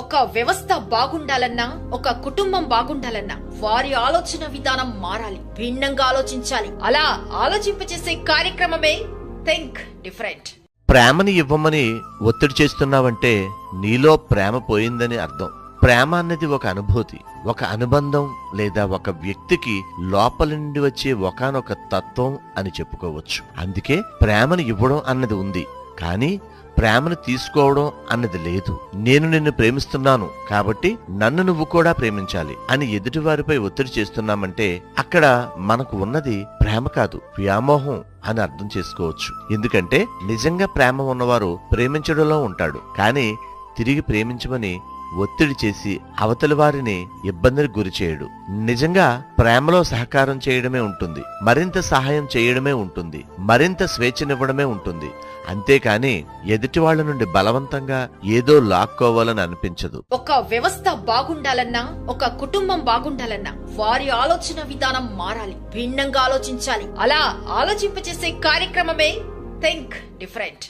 ఒక వ్యవస్థ బాగుండాలన్నా, ఒక కుటుంబం బాగుండాలన్నా వారి ఆలోచన విధానం మారాలి, భిన్నంగా ఆలోచించాలి. అలా ఆలోచింపచేసే కార్యక్రమమే థింక్ డిఫరెంట్. ప్రేమని ఇవ్వమని ఒత్తిడి చేస్తున్నావంటే నీలో ప్రేమ పోయిందని అర్థం. ప్రేమ అన్నది ఒక అనుభూతి, ఒక అనుబంధం, లేదా ఒక వ్యక్తికి లోపల నుండి వచ్చే ఒకానొక తత్వం అని చెప్పుకోవచ్చు. అందుకే ప్రేమను ఇవ్వడం అన్నది ఉంది, కానీ ప్రేమను తీసుకోవడం అన్నది లేదు. నేను నిన్ను ప్రేమిస్తున్నాను కాబట్టి నన్ను నువ్వు కూడా ప్రేమించాలి అని ఎదుటివారిపై ఒత్తిడి చేస్తున్నామంటే అక్కడ మనకు ఉన్నది ప్రేమ కాదు, వ్యామోహం అని అర్థం చేసుకోవచ్చు. ఎందుకంటే నిజంగా ప్రేమ ఉన్నవారు ప్రేమించడంలో ఉంటాడు, కానీ తిరిగి ప్రేమించమని ఒత్తిడి చేసి అవతలి వారిని ఇబ్బందికి గురి చేయడు. నిజంగా ప్రేమలో సహకారం చేయడమే ఉంటుంది, మరింత సహాయం చేయడమే ఉంటుంది, మరింత స్వేచ్ఛనివ్వడమే ఉంటుంది. అంతేకాని ఎదుటి వాళ్ళ నుండి బలవంతంగా ఏదో లాక్కోవాలని అనిపించదు. ఒక వ్యవస్థ బాగుండాలన్నా, ఒక కుటుంబం బాగుండాలన్నా వారి ఆలోచన విధానం మారాలి, భిన్నంగా ఆలోచించాలి. అలా ఆలోచింపచేసే కార్యక్రమమే థింక్ డిఫరెంట్.